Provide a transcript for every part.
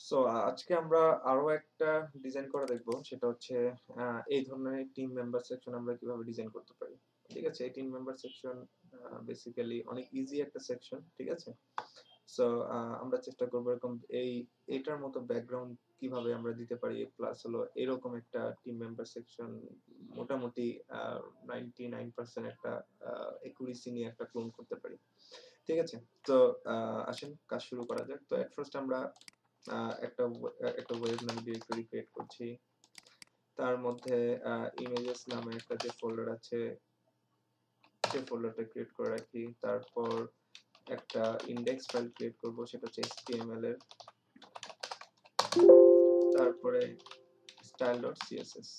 So আজকে আমরা আরো একটা ডিজাইন করে দেখব। সেটা হচ্ছে এই ধরনের টিম মেম্বার সেকশন আমরা কিভাবে ডিজাইন করতে পারি। ঠিক আছে? এই টিম মেম্বার সেকশন বেসিক্যালি অনেক ইজি একটা সেকশন। ঠিক আছে? সো আমরা চেষ্টা করব এরকম এইটার মতো ব্যাকগ্রাউন্ড কিভাবে আমরা দিতে পারি। প্লাস হলো এরকম একটা টিম মেম্বার সেকশন মোটামুটি 99% একটা অ্যাকুরেসি নিয়ে একটা ক্লোন করতে পারি। ঠিক আছে? তো আসেন কাজ শুরু করা যাক। তো এট ফার্স্ট আমরা একটা ওয়েব নামে ডিরেক্টরি ক্রিয়েট করছি। তার মধ্যে ইমেজেস নামে একটা যে ফোল্ডার আছে সেই ফোল্ডারটা ক্রিয়েট করে রাখি। তারপর একটা ইনডেক্স ফাইল ক্রিয়েট করব, সেটা হচ্ছে HTML এর। তারপরে style.css।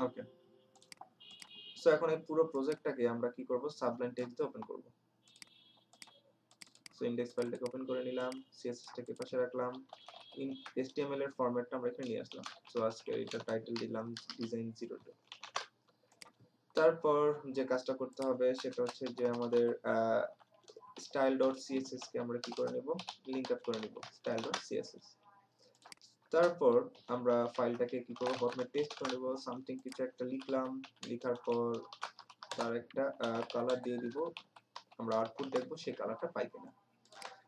ওকে, সো এখন এই পুরো প্রজেক্টটাকে আমরা কি করব, সাবলাইম টেক্সট দিয়ে ওপেন করব। সো ইনডেক্স ফাইলটাকে ওপেন করে নিলাম, CSS-টাকে পাশে রাখলাম, HTML এর ফরম্যাটটা আমরা এখানে নিয়ে আসলাম। সো আজকে এটা টাইটেল দিলাম ডিজাইন 02। তারপর যে কাজটা করতে হবে সেটা হচ্ছে যে আমাদের style.css কে আমরা কি করে নেব, লিংক আপ করে নেব style.css। তারপর আমরা ফাইলটাকে কি করব, প্রথমে টেস্ট করে নেব, সামথিং কিছু একটা লিখলাম, লেখার পর তার একটা কালার দিয়ে দিব, আমরা আউটপুট দেখব সেই কালারটা পাই কিনা।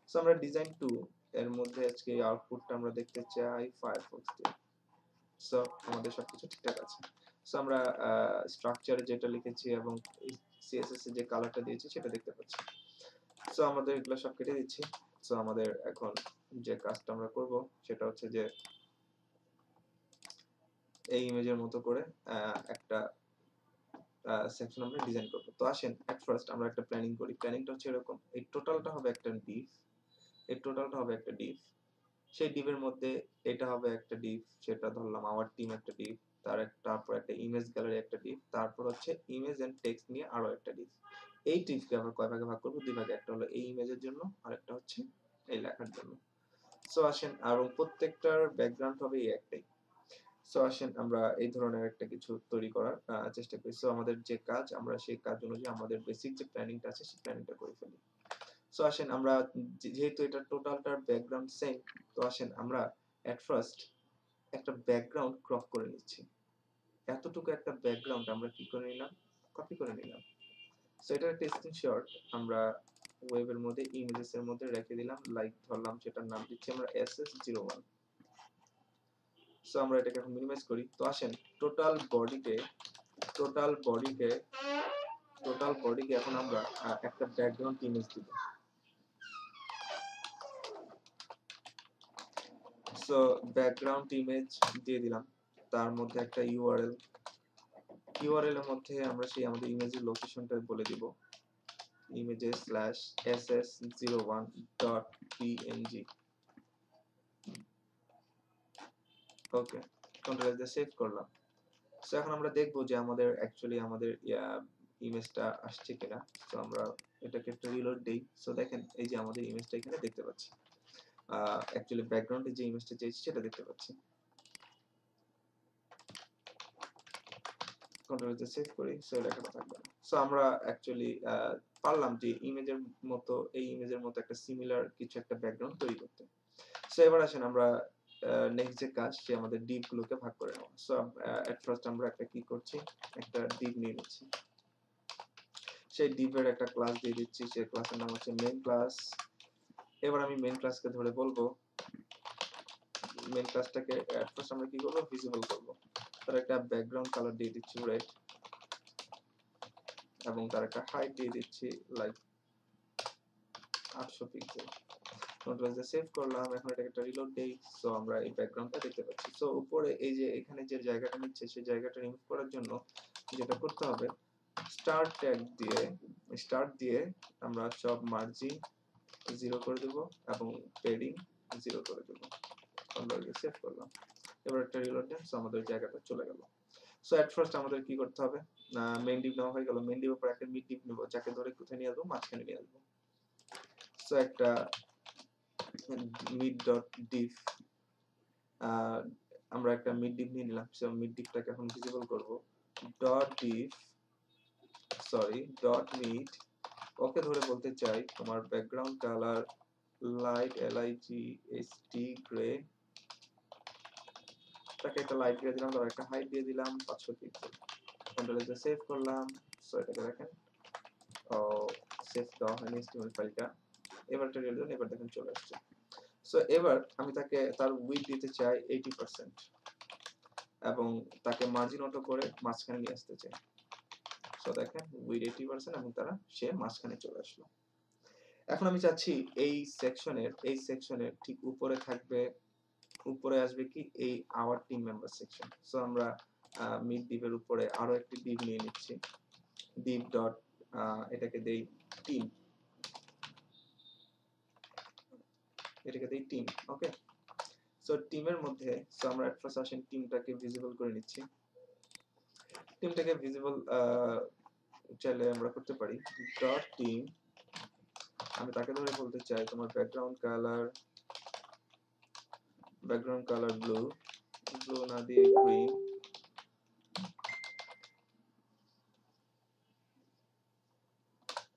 সো আমরা ডিজাইন 2 এর মধ্যে আজকে আউটপুটটা আমরা দেখতে চাই ফায়ারফক্স দিয়ে। সো আমাদের সবকিছু ঠিকঠাক আছে। সো আমরা স্ট্রাকচারে যেটা লিখেছি এবং সিএসএস এ যে কালারটা দিয়েছি সেটা দেখতে পাচ্ছি। সো আমাদের এগুলো সব কেটে দিচ্ছি। সো আমাদের এখন যে কাজটা আমরা করব সেটা হচ্ছে যে এই ইমেজের মতো করে একটা সেকশন আমরা ডিজাইন করব। তো আসেন এট ফার্স্ট আমরা একটা প্ল্যানিং করি। প্ল্যানিংটা হচ্ছে এরকম, এই টোটালটা হবে একটা ডিভ, এই টোটালটা হবে একটা ডিভ, সেই ডিভের মধ্যে এটা হবে একটা ডিভ, সেটা ধরলাম আমার টিম একটা ডিভ, তারপর একটা ইমেজ গ্যালারি একটা ডিভ, তারপর হচ্ছে ইমেজ এন্ড টেক্সট নিয়ে আরো একটা ডিভ। এই ডিভকে আমরা কয় ভাগে ভাগ করব, দুই ভাগে, একটা হলো এই ইমেজের জন্য আর একটা হচ্ছে এই লেখার জন্য। সো আসেন, আর প্রত্যেকটার ব্যাকগ্রাউন্ড হবে এই একটাই। সো আসেন আমরা এই ধরনের একটা কিছু তৈরি করার চেষ্টা করি। সো আমাদের যে কাজ, আমরা সেই কাজ অনুযায়ী আমাদের বেসিক যে প্ল্যানিংটা আছে সেই প্ল্যানিংটা করে ফেলি। সো আসেন আমরা যেহেতু এটা টোটালটার ব্যাকগ্রাউন্ড সেম, তো আসেন আমরা এট ফার্স্ট একটা ব্যাকগ্রাউন্ড ক্রপ করে নিচ্ছি। এতটুকু একটা ব্যাকগ্রাউন্ড আমরা কি করে নিলাম, কপি করে নিলাম। সো এটার একটা স্ক্রিনশট আমরা ওয়েবের মধ্যে ইমেজেস এর মধ্যে রেখে দিলাম, লাইক ধরলাম সেটার নাম দিচ্ছি আমরা SS01। সো আমরা এটাকে এখন মিনিমাইজ করি। তো আসেন টোটাল বডিকে টোটাল বডিকে টোটাল বডিকে এখন আমরা একটা ব্যাকগ্রাউন্ড ইমেজ দিব। সো ব্যাকগ্রাউন্ড ইমেজ দিয়ে দিলাম, তার মধ্যে একটা ইউআরএল এর মধ্যে আমরা সেই আমাদের ইমেজের লোকেশনটা বলে দিব, images/ss01.png। ওকে, কন্ট্রোল দিয়ে সেভ করলাম। সো এখন আমরা দেখব যে আমাদের অ্যাকচুয়ালি আমাদের ইমেজটা আসছে কিনা। সো আমরা এটাকে একটু রিলোড দেই। সো দেখেন এই যে আমাদের ইমেজটা এখানে দেখতে পাচ্ছি। অ্যাকচুয়ালি ব্যাকগ্রাউন্ডে যে ইমেজটা চেয়েছি সেটা দেখতে পাচ্ছি। কন্ট্রোল দিয়ে সেভ করি, সো লেখাটা থাকবে না। সো আমরা অ্যাকচুয়ালি পারলাম যে এই ইমেজের মতো একটা সিমিলার কিছু একটা ব্যাকগ্রাউন্ড তৈরি করতে। সো এবার আসেন আমরা নেক্সট যে কাজ, সে আমাদের ডিভ গুলোকে ভাগ করে নেওয়া। সো এট ফার্স্ট আমরা একটা কি করছি, একটা ডিভ নিয়ে নিচ্ছি, সেই ডিভের একটা ক্লাস দিয়ে দিচ্ছি, সেই ক্লাসের নাম হচ্ছে মেইন ক্লাস। এবার আমি মেইন ক্লাসকে ধরে বলবো, মেইন ক্লাসটাকে এট ফার্স্ট আমরা কি করব, ভিজিবল করব। তার একটা ব্যাকগ্রাউন্ড কালার দিয়ে দিচ্ছি রেড, এবং তার একটা হাইট দিয়ে দিচ্ছি লাইক 800 পিক্সেল। কন্ট্রোল দিয়ে সেভ করলাম, এখন এটাকে একটা রিলোড দেই। সো আমরা এই ব্যাকগ্রাউন্ডটা দেখতে পাচ্ছি। সো উপরে এই যে এখানে যে জায়গাটা নিচ্ছে সেই জায়গাটা রিমুভ করার জন্য যেটা করতে হবে, স্টার্ট দিয়ে আমরা সব মার্জিন 0 করে দেব এবং পেডিং 0 করে দেব। কন্ট্রোল দিয়ে সেভ করলাম, এবার একটা রিলোড দেন। সো আমাদের জায়গাটা চলে গেল। সো এট ফার্স্ট আমাদের কি করতে হবে, মেইন ডিভ নেওয়া হয়ে গেল, মেইন ডিভের উপর একটা মিড ডিভ নেব, যাকে ধরে কোথায় নিয়ে আসবো, মাঝখানে নিয়ে আসবো। সো একটা মিড ডট ডিভ, আমরা একটা মিড ডিভ নিয়ে নিলাম। সো মিড ডিভটাকে এখন ভিজিবল করব, ডট ডিভ ডট মিড ওকে ধরে বলতে চাই তোমার background colour light LIGHT grey, তাকে একটা লাইট দিয়ে দিলাম, ধর একটা হাইট দিয়ে দিলাম 500 পিক্সেল, কন্ট্রোল এস সেভ করলাম। সো এটাকে দেখেন ও সেভ দেওয়া হয়নি HTML ফাইলটা, এবার এটা রিলোড, এবার দেখেন চলে আসছে। সো এবার আমি তাকে তার উইডথ দিতে চাই 80% এবং তাকে মার্জিন অটো করে মাঝখানে নিয়ে আসতে চাই। সো দেখেন উইডথ 80% এবং সে মাঝখানে চলে আসলো। এখন আমি চাচ্ছি এই সেকশনের ঠিক উপরে থাকবে, উপরে আসবে কি এই hour team member section. So আমরা মিড ডিভের উপরে আরো একটি ডিভ নিয়ে নিচ্ছি, ডিভ ডট এটাকে দেই টিম, এটাকে দেই টিম। ওকে, সো টিমের মধ্যে সো আমরা এট ফার্স্ট আসেন টিমটাকে ভিজিবল করে নিচ্ছি। টিমটাকে ভিজিবল চাইলে আমরা করতে পারি ডট টিম, আমি তাকে ধরে বলতে চাই তোমার ব্যাকগ্রাউন্ড কালার ব্লু, ব্লু না দিয়ে গ্রিন,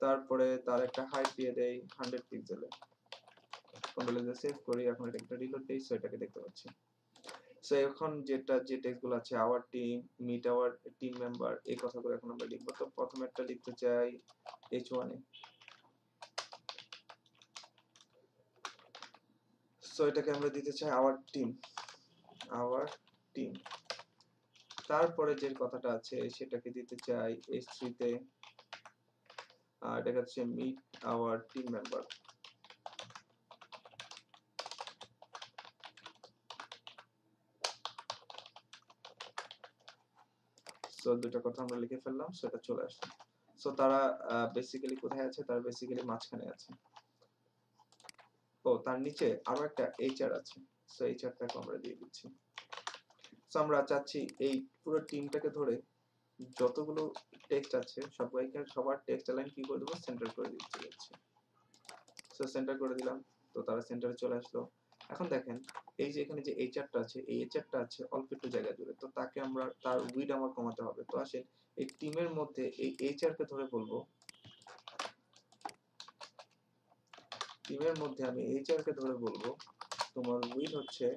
তারপরে তার একটা হাইট দিয়ে দেই 100 পিক্সেলে, কন্ট্রোল এস সেভ করি, এখন এটা একটা রিলোড দেই। সো এটাকে দেখতে পাচ্ছি। সো এখন যে টেক্সট গুলো আছে our team, meet our team member, এই কথাগুলো এখন আমরা লিখবো। তো প্রথমে একটা লিখতে চাই H1 এ, সো এটাকে আমরা দিতে চাই আওয়ার টিম। তারপরে যে কথাটা আছে সেটাকে দিতে চাই H3 তে, এটা হচ্ছে meet our team member. So দুটো কথা আমরা লিখে ফেললাম, সো এটা চলে আসছে। সো তারা বেসিক্যালি কোথায় আছে, তারা বেসিক্যালি মাঝখানে আছে। ও তার নিচে আরো একটা HR আছে, সো HRটাকে আমরা দিয়ে দিচ্ছি। সো আমরা চাচ্ছি এই পুরো টিমটাকে ধরে যতগুলো টেক্সট আছে সবার টেক্সট অ্যালাইন কি করে দেবো, সেন্টার করে দিতে যাচ্ছি। সো সেন্টার করে দিলাম, তো তারা সেন্টারে চলে আসলো। এখন দেখেন এই যে এখানে যে HRটা আছে, এই HRটা আছে অল্প একটু জায়গা জুড়ে, তো তাকে আমরা তার উইড আমার কমাতে হবে। তো আসেন এই টিমের মধ্যে এই HRকে ধরে বলবো, টিমের মধ্যে আমি HRকে ধরে বলবো তোমার উইড হচ্ছে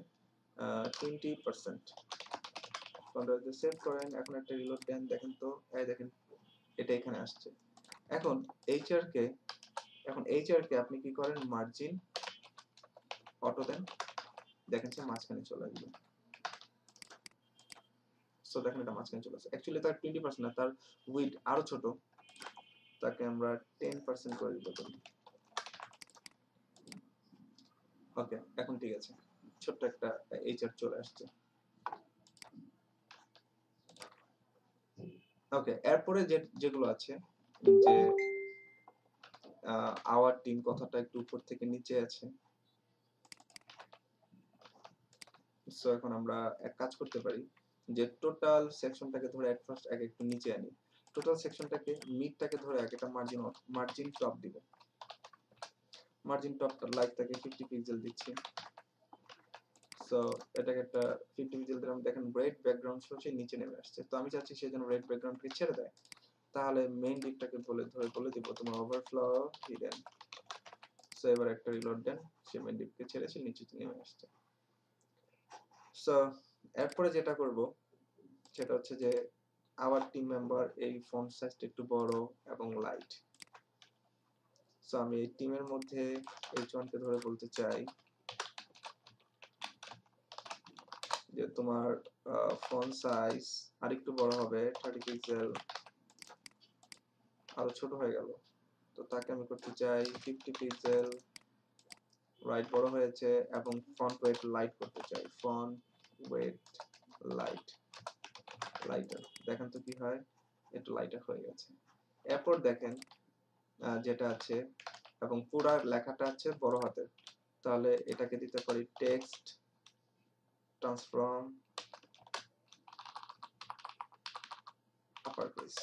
20%, কন্ট্রোল সেভ করেন, এখন একটা রিলোড দেন, দেখেন তো এই দেখেন এটা এখানে আসছে। এখন এইচআরকে আপনি কি করেন, মার্জিন অটো দেন, দেখেন সে মাঝখানে চলে আসবে। সো দেখেন এটা মাঝখানে চলে আসছে। অ্যাকচুয়ালি তার 20% না, তার উইড আরো ছোট, তাকে আমরা 10% করে দিতে পারি। ওকে, এখন ঠিক আছে, ছোট্ট একটা এইচআর চলে আসছে। ওকে, এরপরে যেগুলো আছে, যে আওয়ার টিম কথাটা একটু উপর থেকে নিচে আছে। সো এখন আমরা এক কাজ করতে পারি, যে টোটাল সেকশনটাকে ধরে এট ফার্স্ট আগে একটু নিচে আনি, টোটাল সেকশনটাকে মিডটাকে ধরে আগে একটা মার্জিন টপ দিব, মার্জিন টপটা লাইটটাকে 50 পিক্সেল দিচ্ছি। সো এটাকে একটা 50 পিক্সেল দিলাম, দেখেন রেড ব্যাকগ্রাউন্ড সহ সে নিচে নেমে আসছে। তো আমি চাচ্ছি সে যেন রেড ব্যাকগ্রাউন্ডকে ছেড়ে দেয়, তাহলে মেইন দিকটাকে বলে দিব তোমার ওভারফ্লো হিডেন। সো এবার একটা রিলোড দেন, সে মেইন দিককে ছেড়ে সে নিচে নেমে আসছে। সো এরপরে যেটা করব সেটা হচ্ছে যে আওয়ার টিম মেম্বার এই ফন্ট সাইজটা একটু বড় এবং লাইট। সো আমি এই টিমের মধ্যে H1 কে ধরে বলতে চাই যে তোমার ফন্ট সাইজ আরেকটু বড় হবে, 30 পিক্সেল, আরো ছোট হয়ে গেল। তো তাকে আমি করতে চাই 50 পিক্সেল, রাইট বড় হয়েছে, এবং ফন্ট ওয়েট লাইট করতে চাই, ফন্ট ওয়েট লাইটার। দেখেন তো কি হয়, একটু লাইটার হয়ে গেছে। এরপর দেখেন যেটা আছে, এবং পুরা লেখাটা আছে বড় হাতের, তাহলে এটাকে দিতে পারি text transform upper case.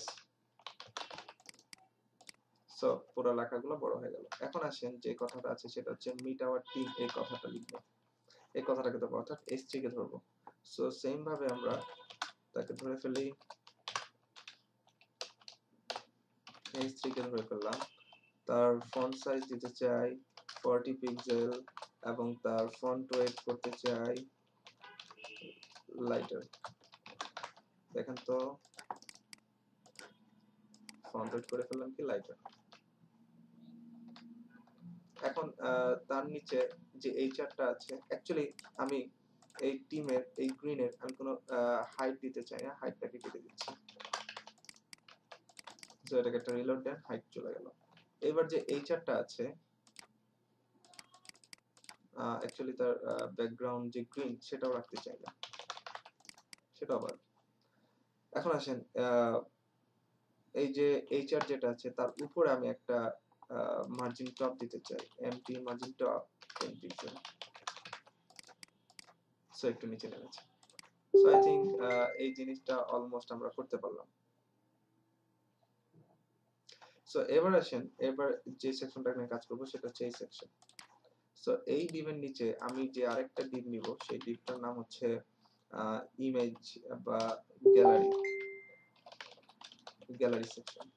So পুরো লেখাগুলো বড় হয়ে গেল। এখন আসেন যে কথাটা আছে সেটা হচ্ছে মিট আওয়ার টিম, এই কথাটা লিখবো, এই কথাটাকে ধরবো, অর্থাৎ S3 কে ধরবো। সো সেম ভাবে আমরা তাকে ধরে ফেলি, S3 কে ধরে ফেললাম, তার ফন্ট সাইজ দিতে চাই 40 পিক্সেল এবং তার ফন্ট ওয়েট করতে চাই লাইটার। দেখেন তো ফন্ট ওয়েট করে ফেললাম কি লাইটার। এখন তার নিচে যে এই চারটা আছে, অ্যাকচুয়ালি আমি এই টিমের এই গ্রিনের আমি কোনো হাইট দিতে চাই না, হাইটটাকে কেটে দিচ্ছি। সো এটাকে একটা রিলোড দেন, হাইট চলে গেল। এবার যে এই চারটা আছে অ্যাকচুয়ালি তার ব্যাকগ্রাউন্ড যে গ্রিন সেটাও রাখতে চাই না, সেটা আবার। এখন আসেন এই যে এইচআর যেটা আছে তার উপরে আমি একটা মার্জিন টপ দিতে চাই, MT margin top 10 pixel. So একটু নিচে নেমেছে। সো আই থিংক এই জিনিসটা অলমোস্ট আমরা করতে পারলাম। সো এবার আসেন, এবার যে সেকশনটা নিয়ে কাজ করব সেটা হচ্ছে এই সেকশন। সো এই ডিভের নিচে আমি যে আরেকটা ডিভ নিব, সেই ডিভটার নাম হচ্ছে ইমেজ বা গ্যালারি, গ্যালারি সেকশন।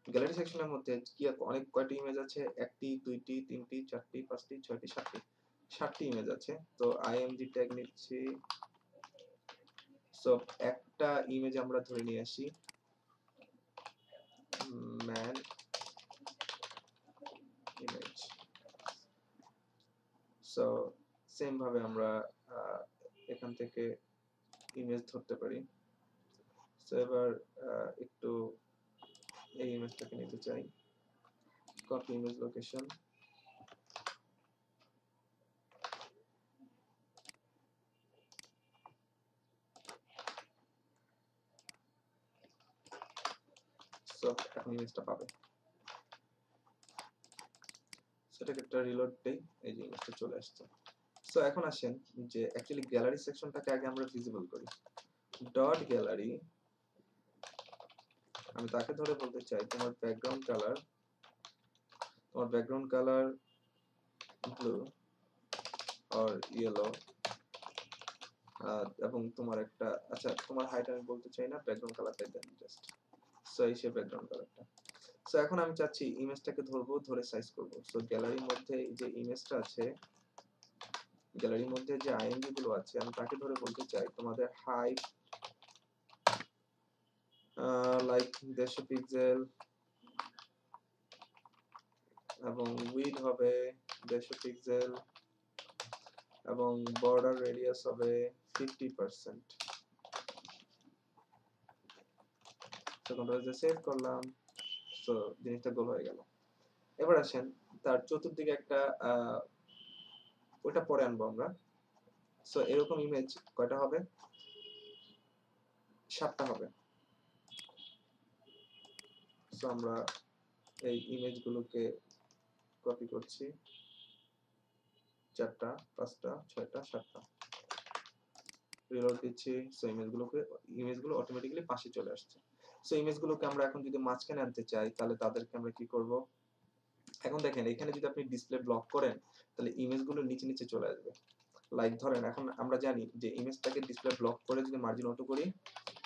গ্যালারি সেকশনের মধ্যে কি অনেক কয়টি ইমেজ আছে, একটি, দুইটি, তিনটি, চারটি, পাঁচটি, ছয়টি, সাতটি ইমেজ আছে। তো আইএমজি ট্যাগ নিচ্ছি। সো একটা ইমেজ আমরা ধরে নিয়ে আসি ম্যান ইমেজ। সো সেম ভাবে আমরা এখান থেকে ইমেজ ধরতে পারি। সো এবার একটু এই ইমেজটাকে নিতে চাই, কপি ইমেজ লোকেশন, সো এখন ইমেজটা পাবে। সেটাকে একটা রিলোড দেই, এই যে ইমেজটা চলে আসছে। সো এখন আসেন যে অ্যাকচুয়ালি গ্যালারি সেকশনটাকে আগে আমরা ভিজিবল করি। ডট গ্যালারি, আমি তাকে ধরে বলতে চাই তোমার ব্যাকগ্রাউন্ড কালার ব্লু আর ইয়েলো, এবং তোমার একটা, আচ্ছা তোমার হাইট আমি বলতে চাই না, ব্যাকগ্রাউন্ড কালারটাই দেন জাস্ট। সো এই সে ব্যাকগ্রাউন্ড কালারটা। সো এখন আমি চাচ্ছি ইমেজটাকে ধরবো, ধরে সাইজ করব। সো গ্যালারির মধ্যে যে ইমেজটা আছে, গ্যালারির মধ্যে যে আইএমজি গুলো আছে, আমি তাকে ধরে বলতে চাই তোমাদের হাইট লাইক 150 পিক্সেল এবং উইড হবে 150 পিক্সেল এবং বর্ডার রেডিয়াস হবে 50%। তো কন্ট্রোল সেভ করলাম। সো জিনিসটা গোল হয়ে গেল। এবার আসেন তার চতুর্দিকে একটা ওটা পরে আনবো আমরা। সো এরকম ইমেজ কয়টা হবে, 7টা হবে। সো আমরা এই ইমেজগুলোকে কপি করছি, 4টা, 5টা, 6টা, 7টা, রিলোড দিচ্ছি। সো ইমেজগুলো অটোমেটিক্যালি পাশে চলে আসছে। সো ইমেজগুলোকে আমরা এখন যদি মাঝখানে আনতে চাই তাহলে তাদেরকে আমরা কি করব, এখন দেখেন এখানে যদি আপনি ডিসপ্লে ব্লক করেন তাহলে ইমেজগুলো নিচে নিচে চলে আসবে। লাইক ধরেন এখন আমরা জানি যে ইমেজটাকে ডিসপ্লে ব্লক করে যদি মার্জিন অটো করি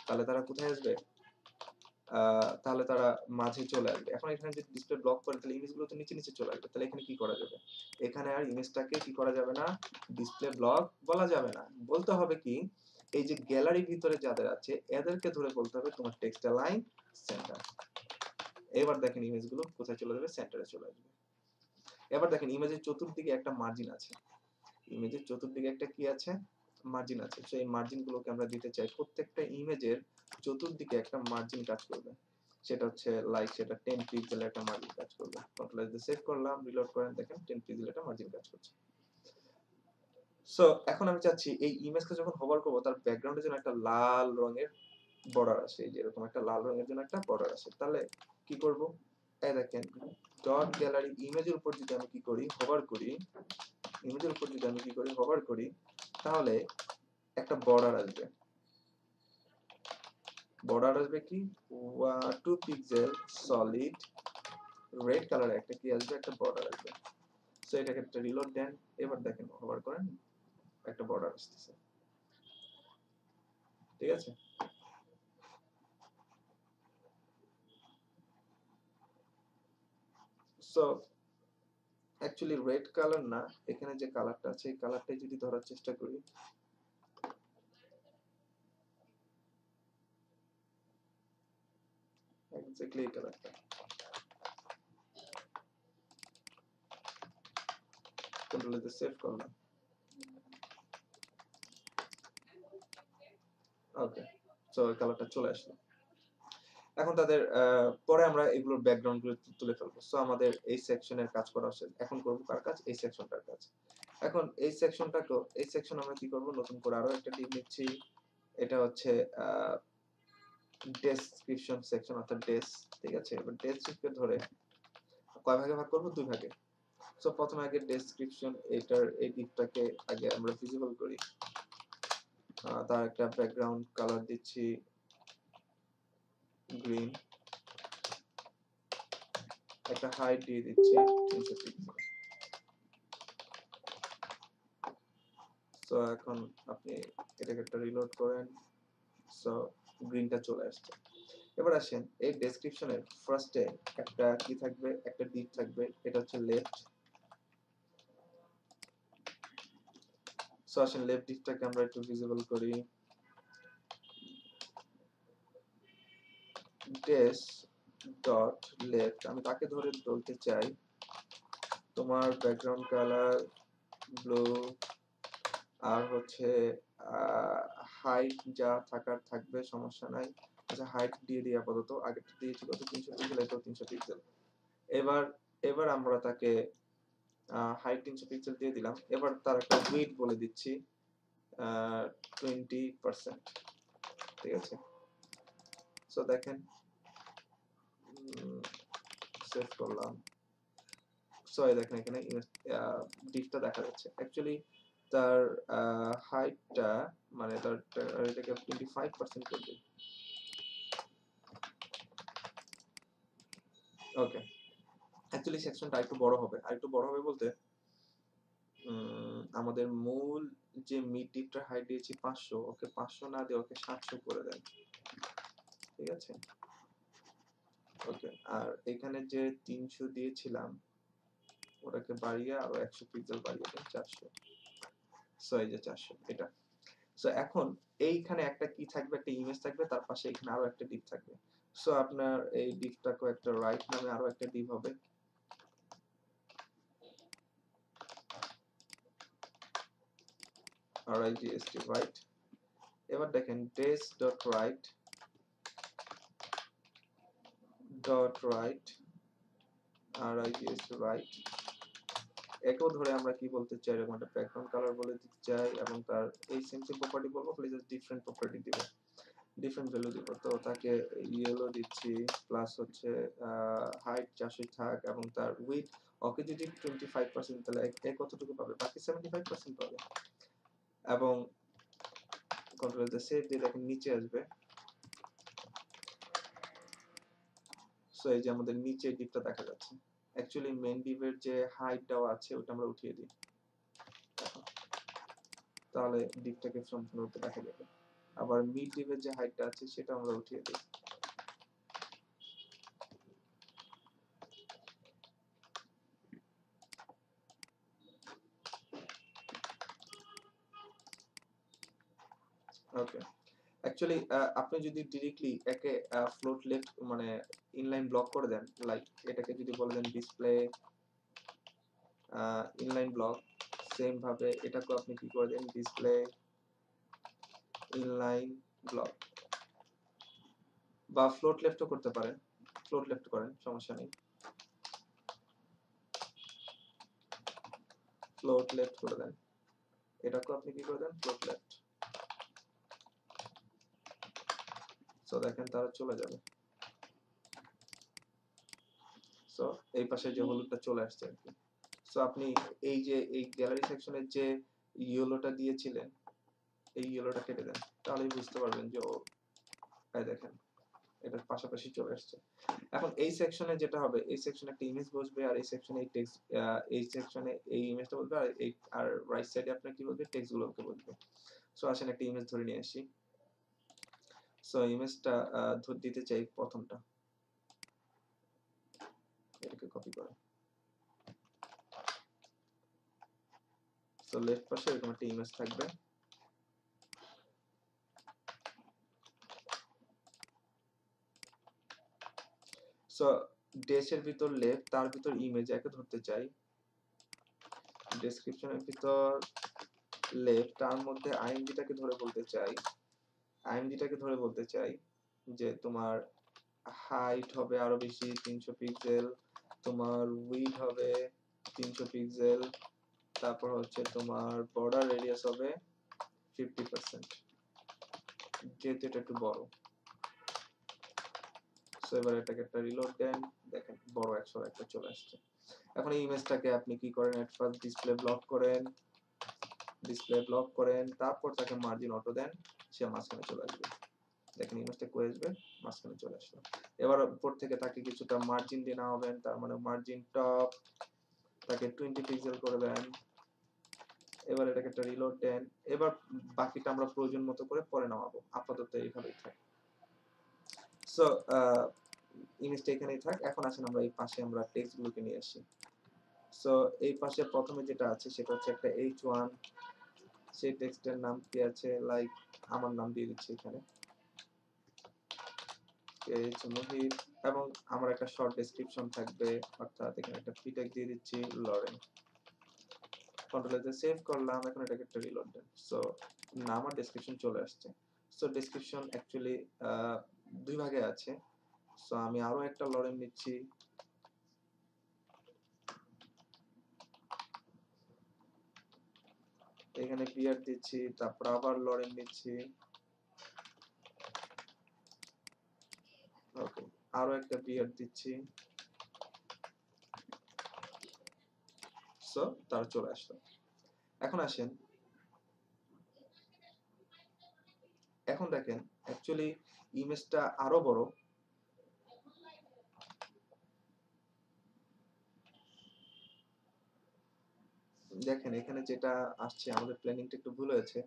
তাহলে তারা কোথায় আসবে, তাহলে তারা মাঝে চলে আসবে। এখন এখানে যদি ডিসপ্লে ব্লক করে তাহলে ইমেজগুলো তো নিচে নিচে চলে আসবে। তাহলে এখানে কি করা যাবে, এখানে আর ইমেজটাকে কি করা যাবে না, ডিসপ্লে ব্লক বলা যাবে না। বলতে হবে কি, এই যে গ্যালারির ভিতরে যাদের আছে এদেরকে ধরে বলতে হবে তোমার টেক্সট লাইন সেন্টার। এবার দেখেন ইমেজগুলো কোথায় চলে যাবে, সেন্টারে চলে আসবে। এবার দেখেন ইমেজের চতুর্দিকে একটা মার্জিন আছে, ইমেজের চতুর্দিকে একটা কি আছে, মার্জিন আছে। সো এই মার্জিন গুলোকে আমরা দিতে চাই, প্রত্যেকটা ইমেজের চতুর্দিকে একটা মার্জিন কাজ করবে। সেটা হচ্ছে লাইক সেটা 10 পিক্সেল একটা মার্জিন কাজ করবে। কন্ট্রোল দিয়ে সেভ করলাম, রিলোড করেন, দেখেন 10 পিক্সেল একটা মার্জিন কাজ করছে। সো এখন আমি চাচ্ছি এই ইমেজকে যখন হোভার করব তার ব্যাকগ্রাউন্ডের জন্য একটা লাল রঙের বর্ডার আসে, এই যে এরকম একটা লাল রঙের জন্য একটা বর্ডার আসে। তাহলে কি করব, এই দেখেন ডট গ্যালারি ইমেজের উপর যদি আমি কি করি, হোভার করি, ইমেজের উপর যদি আমি কি করি, হোভার করি, তাহলে একটা বর্ডার আসবে। বর্ডার আসবে কি 2 পিক্সেল সলিড রেড কালারের একটা কি আসবে, একটা বর্ডার আসবে। সো এটাকে একটা রিলোড দেন, এবার দেখেন হোভার করেন, একটা বর্ডার আসতেছে। ঠিক আছে, সো অ্যাকচুয়ালি রেড কালার না, এখানে যে কালারটা আছে এই কালারটাই যদি ধরার চেষ্টা করি, এক্স্যাক্টলি এই কালারটা। কন্ট্রোল এ সেভ করলাম। ওকে, সো এই কালারটা চলে আসলো। এখন তাদের পরে আমরা এগুলোর ব্যাকগ্রাউন্ড গুলো তুলে ফেলবো। সো আমাদের এই সেকশনের কাজ করা শেষ। এখন করব কার কাজ? এই সেকশনটার কাজ। এখন এই সেকশন আমরা কি করব? নতুন করে আরো একটা ডিভ নিচ্ছি। এটা হচ্ছে ডেসক্রিপশন সেকশন অর্থাৎ ডেস, ঠিক আছে? এবার ডেসক্রিপকে ধরে কয় ভাগে ভাগ করব? দুই ভাগে। সো প্রথমে আগে ডেসক্রিপশন এটার এই ডিভটাকে আগে আমরা ভিজিবল করি। তার একটা ব্যাকগ্রাউন্ড কালার দিচ্ছি গ্রিন, একটা হাইট দিয়ে দিচ্ছি 300 পিক্সেল। সো এখন আপনি এটাকে একটা রিলোড করেন। সো গ্রিনটা চলে আসছে। এবার আসেন এই ডেসক্রিপশনের ফার্স্টে একটা কি থাকবে? একটা ডিপ থাকবে, এটা হচ্ছে লেফট। সো আসেন লেফট ডিপটাকে আমরা একটু ভিজিবল করি। ডেস ডট লেফট, আমি তাকে ধরে বলতে চাই তোমার ব্যাকগ্রাউন্ড কালার ব্লু, আর হচ্ছে হাইট যা থাকার থাকবে, সমস্যা নাই। আচ্ছা হাইট দিয়ে দিই আপাতত, আগেরটা দিয়েছি কত? 300 পিক্সেল, এটাও 300 পিক্সেল। এবার এবার আমরা তাকে হাইট 300 পিক্সেল দিয়ে দিলাম। এবার তার একটা উইডথ বলে দিচ্ছি 20%, ঠিক আছে? সো দেখেন, সেভ করলাম। সো এই দেখেন এখানে ডিপটা দেখা যাচ্ছে। অ্যাকচুয়ালি তার হাইটটা মানে তার এটাকে 25% করে দিই। ওকে, অ্যাকচুয়ালি সেকশনটা একটু বড় হবে। আর একটু বড় হবে বলতে আমাদের মূল যে মিড ডিপটার হাইট দিয়েছি 500, ওকে 500 না দিয়ে ওকে 700 করে দেন, ঠিক আছে? ওকে, আর এখানে যে 300 দিয়েছিলাম ওটাকে বাড়িয়ে আরো 100 পিক্সেল বাড়িয়ে দেন, 400। সো এই যে 400 এটা। সো এখন এইখানে একটা কি থাকবে? একটা ইমেজ থাকবে, তার পাশে এখানে আরো একটা ডিপ থাকবে। সো আপনার এই ডিপটাকে একটা রাইট নামে আরো একটা ডিপ হবে। RIGST right. এবার দেখেন des.right RIGST রাইট, একেও ধরে আমরা কি বলতে চাই? এরকম একটা ব্যাকগ্রাউন্ড কালার বলে দিতে চাই এবং তার এই সেম প্রপার্টি বলবো, খালি জাস্ট ডিফারেন্ট প্রপার্টি দিব, ডিফারেন্ট ভ্যালু দিব। তো তাকে ইয়েলো দিচ্ছি, প্লাস হচ্ছে হাইট 400 থাক এবং তার উইথ ওকে যদি 25%, তাহলে এ কতটুকু পাবে? বাকি 75% পাবে। এবং কন্ট্রোল দিয়ে সেভ দিয়ে দেখেন নিচে আসবে। সো এই যে আমাদের নিচে ডিপটা দেখা যাচ্ছে। অ্যাকচুয়ালি মেইন ডিপের যে হাইট দেওয়া আছে ওটা আমরা উঠিয়ে দিই, তাহলে ডিপটাকে সম্পূর্ণরূপে দেখা যাবে। আবার মিড ডিপের যে হাইটটা আছে সেটা আমরা উঠিয়ে দিই। ওকে, অ্যাকচুয়ালি আপনি যদি ডিরেক্টলি একে ফ্লোট লেফট মানে ইনলাইন ব্লক করে দেন, লাইক এটাকে যদি বলে দেন ডিসপ্লে ইনলাইন ব্লক, সেম ভাবে এটাকেও আপনি কি করে দেন? ডিসপ্লে ইনলাইন ব্লক, বা ফ্লোট লেফটও করতে পারেন। ফ্লোট লেফট করেন, সমস্যা নেই। ফ্লোট লেফট করে দেন, এটাকেও আপনি কি করে দেন? Float left. সো দেখেন তারা চলে যাবে। সো এই পাশে যে হলুদটা চলে আসছে আর কি। সো আপনি এই যে এই গ্যালারি সেকশনের যে ইয়েলোটা দিয়েছিলেন, এই ইয়েলোটা কেটে দেন, তাহলেই বুঝতে পারবেন যে ও, এই দেখেন এটার পাশাপাশি চলে আসছে। এখন এই সেকশনে যেটা হবে, এই সেকশনে একটা ইমেজ বসবে, আর এই সেকশনে এই টেক্সট, এই সেকশনে এই ইমেজটা বলবে, আর এই আর রাইট সাইডে আপনার কি বলবে? টেক্সট গুলোকে বলবে। সো আসেন একটা ইমেজ ধরে নিয়ে আসি। সো ইমেজটা ধরে দিতে চাই প্রথমটা, এটাকে কপি করে সো লেফট পাশে এরকম একটা ইমেজ থাকবে। সো ড্যাশের ভিতর লেফট, তার ভিতর ইমেজ একে ধরতে চাই, ডেসক্রিপশনের ভিতর লেফট, তার মধ্যে আইএমডিটাকে ধরে বলতে চাই যে তোমার হাইট হবে আরো বেশি 300 পিক্সেল, তোমার উইডথ হবে 300 পিক্সেল, তারপর হচ্ছে তোমার বর্ডার রেডিয়াস হবে 50%, যেহেতু এটা একটু বড়। সো এবার এটাকে একটা রিলোড দেন, দেখেন বড় 100 একটা চলে আসছে। এখন এই ইমেজটাকে আপনি কি করেন, এট ফার্স্ট ডিসপ্লে ব্লক করেন, তারপর তাকে মার্জিন অটো দেন, সে মাঝখানে চলে আসবে। দেখেন ইমেজটা কই আসবে, মাঝখানে চলে আসলো। এবার উপর থেকে তাকে কিছুটা মার্জিন দিয়ে নামাবেন, তার মানে মার্জিন টপ তাকে 20 পিক্সেল করে দেন। এবার এটাকে একটা রিলোড দেন। এবার বাকিটা আমরা প্রয়োজন মতো করে পরে নামাবো, আপাতত এইভাবেই থাক। সো ইমেজটা এখানেই থাক। এখন আসেন আমরা এই পাশে আমরা টেক্সট গুলোকে নিয়ে আসি। সো এই পাশে প্রথমে যেটা আছে সেটা হচ্ছে একটা H1, সেই টেক্সটের নাম কি আছে, লাইক আমার নাম দিয়ে দিচ্ছি এখানে H মোহিত, এবং আমার একটা শর্ট ডেসক্রিপশন থাকবে, অর্থাৎ এখানে একটা ফ্রি ট্যাগ দিয়ে দিচ্ছি লরেন। কন্ট্রোল এ সেভ করলাম, এখন এটাকে একটা রিলোড দেন। সো নাম আর ডেসক্রিপশন চলে আসছে। সো ডেসক্রিপশন অ্যাকচুয়ালি দুই ভাগে আছে। সো আমি আরো একটা লরেন নিচ্ছি, এখানে বিয়ার দিচ্ছি, তারপর আবার লরেন নিচ্ছি, ওকে আরো একটা বিয়ার দিচ্ছি। সো তার চলে আসলো। এখন আসেন, এখন দেখেন অ্যাকচুয়ালি ইমেজটা আরো বড়। দেখেন এখানে যেটা আসছে, আমাদের প্ল্যানিংটা একটু ভুল হয়েছে।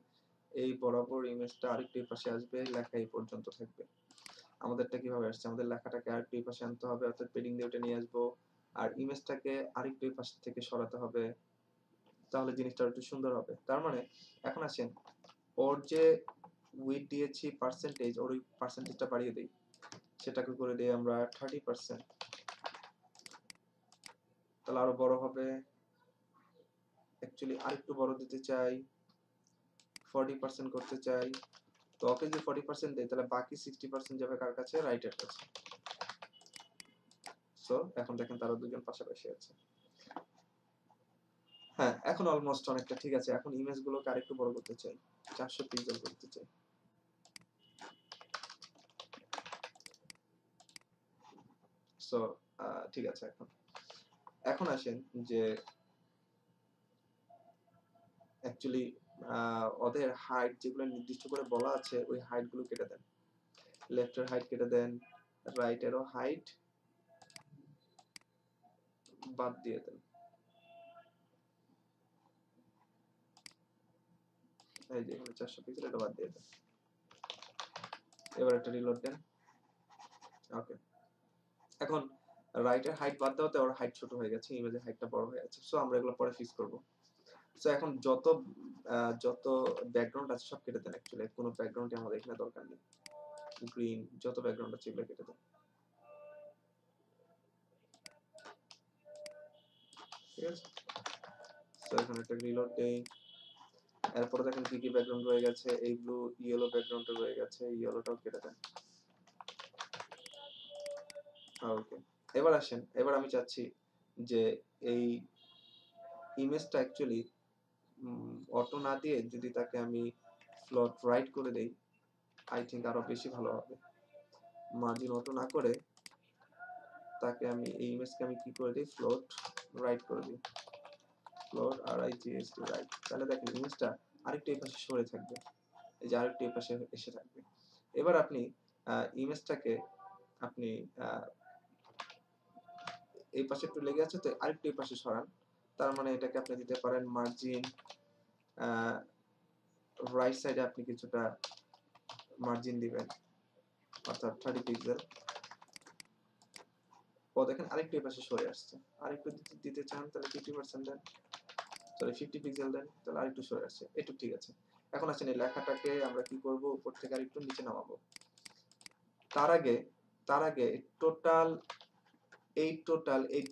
এই বরাবর ইমেজটা আরেকটু এই পাশে আসবে, লেখা এই পর্যন্ত থাকবে। আমাদেরটা কিভাবে আসছে, আমাদের লেখাটাকে আরেকটু এই পাশে আনতে হবে, অর্থাৎ পেডিং দিয়ে ওটা নিয়ে আসবো, আর ইমেজটাকে আরেকটু এই পাশ থেকে সরাতে হবে, তাহলে জিনিসটা একটু সুন্দর হবে। তার মানে এখন আসেন, ওর যে উইথ দিয়েছি পার্সেন্টেজ, ওর ওই পার্সেন্টেজটা বাড়িয়ে দেই, সেটাকে করে দিই আমরা 30%, তাহলে আরো বড় হবে। অ্যাকচুয়ালি আরেকটু বড় দিতে চাই, 40% করতে চাই। তো ওকে যদি 40% দেই, তাহলে বাকি 60% যাবে কার কাছে, রাইটের কাছে। সো এখন দেখেন তারা দুজন পাশাপাশি আছে। হ্যাঁ, এখন অলমোস্ট অনেকটা ঠিক আছে। এখন ইমেজ গুলোকে আরেকটু বড় করতে চাই, 400 পিক্সেল করতে চাই। সো ঠিক আছে। এখন এখন আসেন যে অ্যাকচুয়ালি ওদের হাইট যেগুলো নির্দিষ্ট করে বলা আছে, ওই হাইট গুলো কেটে দেন। লেফটের হাইট কেটে দেন, রাইটেরও হাইট বাদ দিয়ে দেন। এই যে এখানে 400 পিক্সেল, এটা বাদ দিয়ে দেন। এবার একটা রিলোড দেন। ওকে, এখন রাইটের হাইট বাদ দেওয়াতে ওর হাইট ছোট হয়ে গেছে, ইমেজের হাইটটা বড় হয়ে গেছে। সো আমরা এগুলো পরে ফিক্স করব। সো এখন যত ব্যাকগ্রাউন্ড আছে সব কেটে দেন। অ্যাকচুয়ালি কোনো ব্যাকগ্রাউন্ডই আমাদের এখানে দরকার নেই। গ্রিন যত ব্যাকগ্রাউন্ড আছে এগুলো কেটে দেন। ঠিক আছে। সো এখানে একটা রিলোড দেই। এরপরে দেখেন কি কি ব্যাকগ্রাউন্ড রয়ে গেছে, এই ব্লু ইয়েলো ব্যাকগ্রাউন্ডটা রয়ে গেছে, ইয়েলোটাও কেটে দেন। ওকে, এবার আসেন, এবার আমি চাচ্ছি যে এই ইমেজটা অ্যাকচুয়ালি অটো না দিয়ে যদি তাকে আমি ফ্লোট রাইট করে দেই, আই থিঙ্ক আরো বেশি ভালো হবে। মার্জিন অটো না করে তাকে আমি এই ইমেজকে আমি কি করে দিই, ফ্লোট রাইট করে দিই, ফ্লোট RIGHT রাইট। তাহলে দেখেন ইমেজটা আরেকটু এই পাশে সরে থাকবে, এই যে আরেকটু এই পাশে এসে থাকবে। এবার আপনি ইমেজটাকে আপনি এই পাশে একটু লেগে আছে, তো আরেকটু এই পাশে সরান। তার মানে এটাকে আপনি দিতে পারেন মার্জিন রাইট সাইডে, আপনি কিছুটা মার্জিন দিবেন, অর্থাৎ 30 পিক্সেল। ও দেখেন আরেকটু এই পাশে সরে আসছে, আরেকটু দিতে চান তাহলে 50% দেন। সরি 50 পিক্সেল দেন, তাহলে আরেকটু সরে আসছে, একটু ঠিক আছে। এখন আসেন এই লেখাটাকে আমরা কি করব, উপর থেকে আরেকটু নিচে নামাবো। তার আগে টোটাল এই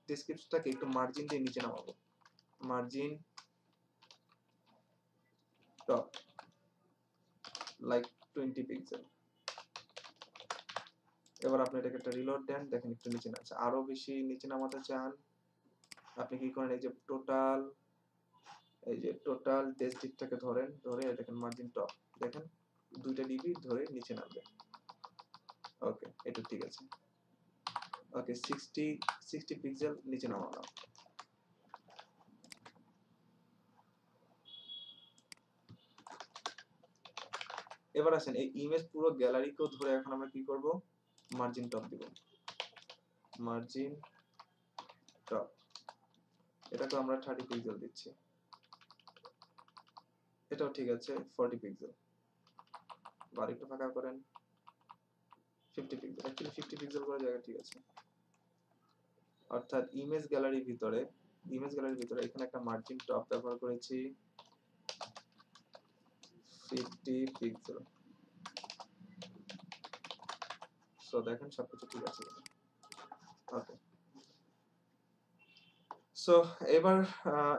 ডেসক্রিপশনটাকে একটু মার্জিন দিয়ে নিচে নামাবো। Margin top like 20 pixel. এবার আপনি এটাকে একটা রিলোড দেন, দেখেন একটু নিচে নামছে। আরো বেশি নিচে নামাতে চান, আপনি কি করেন, এই যে টোটাল ডেসক্রিপটাকে ধরেন, ধরে দেখেন মার্জিন টপ, দেখেন 2টা ডিবি ধরে নিচে নামবে। ওকে, এটা ঠিক আছে। ওকে, 60 পিক্সেল নিচে নামালাম। এবার আসেন এই ইমেজ পুরো গ্যালারিকেও ধরে এখন আমরা কি করব, মার্জিন টপ দিব। মার্জিন টপ, এটাকে আমরা 30 পিক্সেল দিচ্ছি। এটাও ঠিক আছে, 40 পিক্সেল। আর একটু ফাঁকা করেন, 50 পিক্সেল। অ্যাকচুয়ালি 50 পিক্সেল করা জায়গা ঠিক আছে। অর্থাৎ ইমেজ গ্যালারির ভিতরে এখানে একটা মার্জিন টপ ব্যবহার করেছি 50 পিক্সেল। সো দেখেন সবকিছু ঠিক আছে। ওকে, সো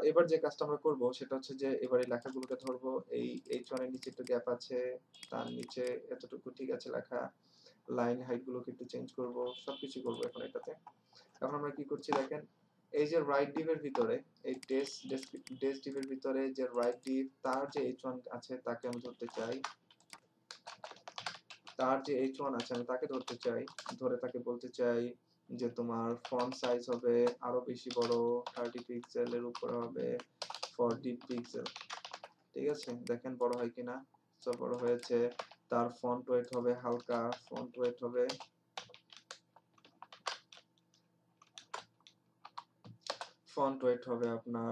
এবার যে কাজটা আমরা করব সেটা হচ্ছে যে এবার এই লেখাগুলোকে ধরবো। এই H1 এর নিচে একটু গ্যাপ আছে, তার নিচে এতটুকু ঠিক আছে লেখা। লাইন হাইট গুলোকে একটু চেঞ্জ করব, সবকিছু করব এখন এটাতে। এখন আমরা কি করছি দেখেন, এই যে রাইট ডিভের ভিতরে, এই ডেস ডিভের ভিতরে যে রাইট ডিভ, তার যে H1 আছে তাকে আমি ধরতে চাই। তার যে H1 আছে আমি তাকে ধরতে চাই, ধরে তাকে বলতে চাই যে তোমার ফন্ট সাইজ হবে আরো বেশি বড়, 30 পিক্সেলের উপরে হবে, 40 পিক্সেল। ঠিক আছে, দেখেন বড় হয় কিনা। সব বড় হয়েছে। তার ফন্ট ওয়েট হবে হালকা, ফন্ট ওয়েট হবে আপনার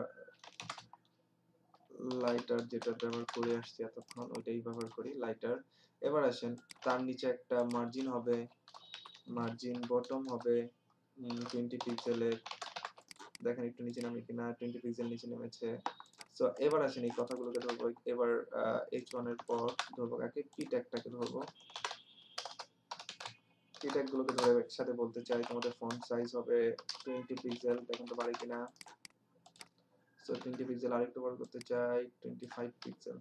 লাইটার, যেটা ব্যবহার করে আসছি এতক্ষণ ওইটাই ব্যবহার করি, লাইটার। এবার আসেন তার নিচে একটা মার্জিন হবে, মার্জিন বটম হবে 20 পিক্সেলের। দেখেন একটু নিচে নামে কিনা, 20 পিক্সেল নিচে নেমেছে। সো এবার আসেন এই কথাগুলোকে ধরবো। এবার H1 এর পর ধরবো কাকে, পি ট্যাগটাকে ধরবো। পি ট্যাগ গুলোকে ধরে একসাথে বলতে চাই তোমাদের ফন্ট সাইজ হবে 20 পিক্সেল, দেখেন তো পারি কিনা। সো 20 পিক্সেল আরেকটু বড় করতে চাই, 25 পিক্সেল।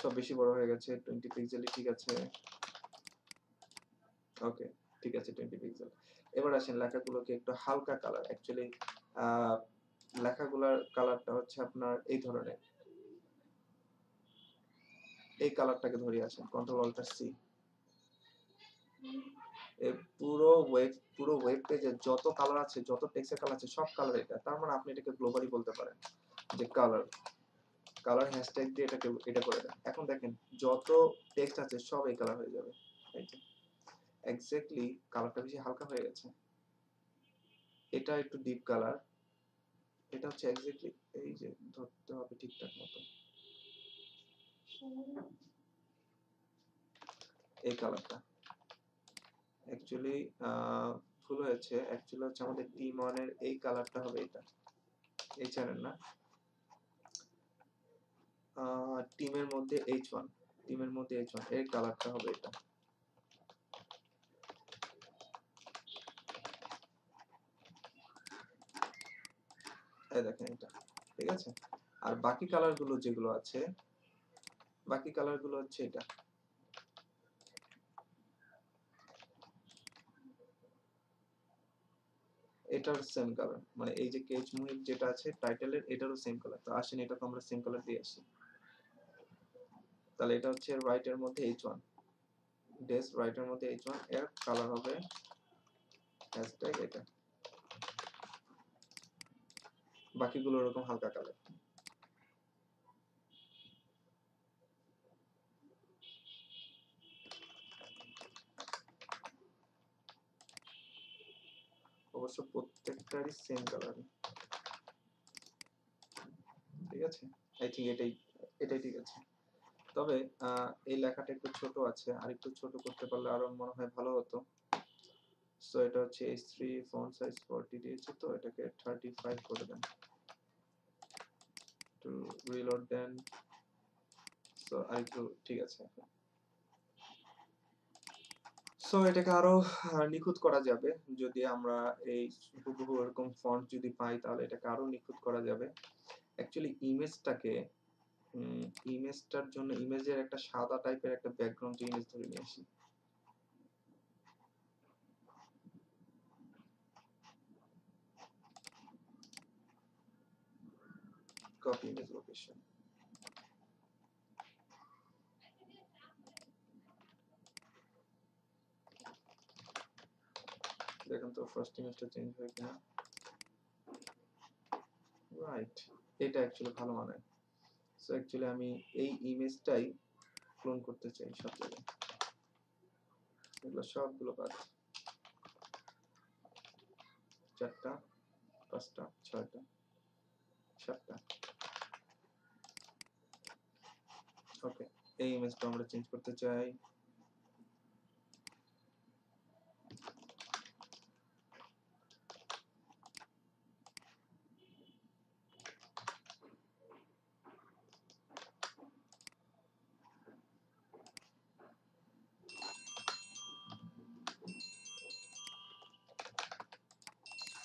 সব বেশি বড় হয়ে গেছে, 20 পিক্সেলই ঠিক আছে। ওকে, ঠিক আছে 20 পিক্সেল। এবার আসেন লেখাগুলোকে একটু হালকা কালার, অ্যাকচুয়ালি লেখাগুলোর কালারটা হচ্ছে আপনার এই ধরনের, এই কালারটাকে ধরে আসেন, কন্ট্রোল অল্টার সি। এই পুরো ওয়েব পেজে যত কালার আছে, যত টেক্সটের কালার আছে, সব কালার এটা। তার মানে আপনি এটাকে গ্লোবালি বলতে পারেন যে কালার হ্যাশট্যাগ দিয়ে এটা করে দেন। এখন দেখেন যত টেক্সট আছে সব এই কালার হয়ে যাবে। এক্স্যাক্টলি কালারটা বেশি হালকা হয়ে গেছে, এটা একটু ডিপ কালার। এটা হচ্ছে এক্স্যাক্টলি এই যে ধরতে হবে ঠিকঠাক মতো, এই কালারটা অ্যাকচুয়ালি ভুল হয়েছে। অ্যাকচুয়ালি হচ্ছে আমাদের টিম ওয়ানের এই কালারটা হবে, এটা এই চ্যানেল না, টিমের মধ্যে H1, এর কালারটা হবে এটা। এই দেখেন এটা, ঠিক আছে। আর বাকি কালারগুলো যেগুলো আছে, বাকি কালারগুলো হচ্ছে এটা। এটার সেম কালার, মানে এই যে কেচ মুহিত যেটা আছে টাইটেলের, এটারও সেম কালার। তো আসেন এটা তো আমরা সেম কালার দিয়ে আসি। তাহলে এটা হচ্ছে রাইটের মধ্যে H1, রাইটের মধ্যে H1 এর কালার হবে হ্যাশট্যাগ এটা। বাকিগুলো এরকম হালকা কালার। অবশ্য প্রত্যেকটারই সেম কালার, ঠিক আছে। আই থিঙ্ক এটাই ঠিক আছে। তবে এই লেখাটা একটু ছোট আছে, আর একটু ছোট করতে পারলে আরো মনে হয় ভালো হতো। সো এটা হচ্ছে H3 ফন্ট সাইজ 40 দিয়েছে, তো এটাকে 35 করে দেন, একটু রিলোড দেন। সো আর একটু ঠিক আছে। সো এটাকে আরো নিখুঁত করা যাবে যদি আমরা এই হুবহু এরকম ফন্ট যদি পাই, তাহলে এটাকে আরো নিখুঁত করা যাবে। অ্যাকচুয়ালি ইমেজটার জন্য ইমেজের একটা সাদা টাইপের একটা ব্যাকগ্রাউন্ড ইমেজ ধরে নিয়ে আসি। কপি ইমেজ লোকেশন, দেখেন তো ফার্স্ট ইমেজটা চেঞ্জ হয়ে কিনা। রাইট, এটা অ্যাকচুয়ালি ভালো মানায়। সো অ্যাকচুয়ালি আমি এই ইমেজটাই ক্লোন করতে চাই সব জায়গায়, এগুলো সবগুলো বাদ। 4টা 5টা 6টা 7টা। ওকে, এই ইমেজটা আমরা চেঞ্জ করতে চাই।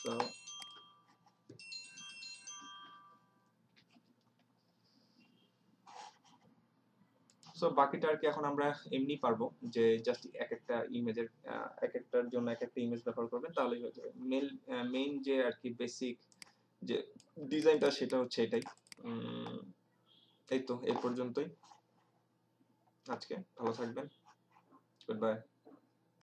সো সো বাকিটা আর কি এখন আমরা এমনি পারবো, যে জাস্ট এক একটা ইমেজের এক একটার জন্য এক একটা ইমেজ ব্যবহার করবেন, তাহলেই হয়ে যাবে। মেইন যে আর কি বেসিক যে ডিজাইনটা, সেটা হচ্ছে এটাই। এই তো এই পর্যন্তই আজকে। ভালো থাকবেন, গুড বাই।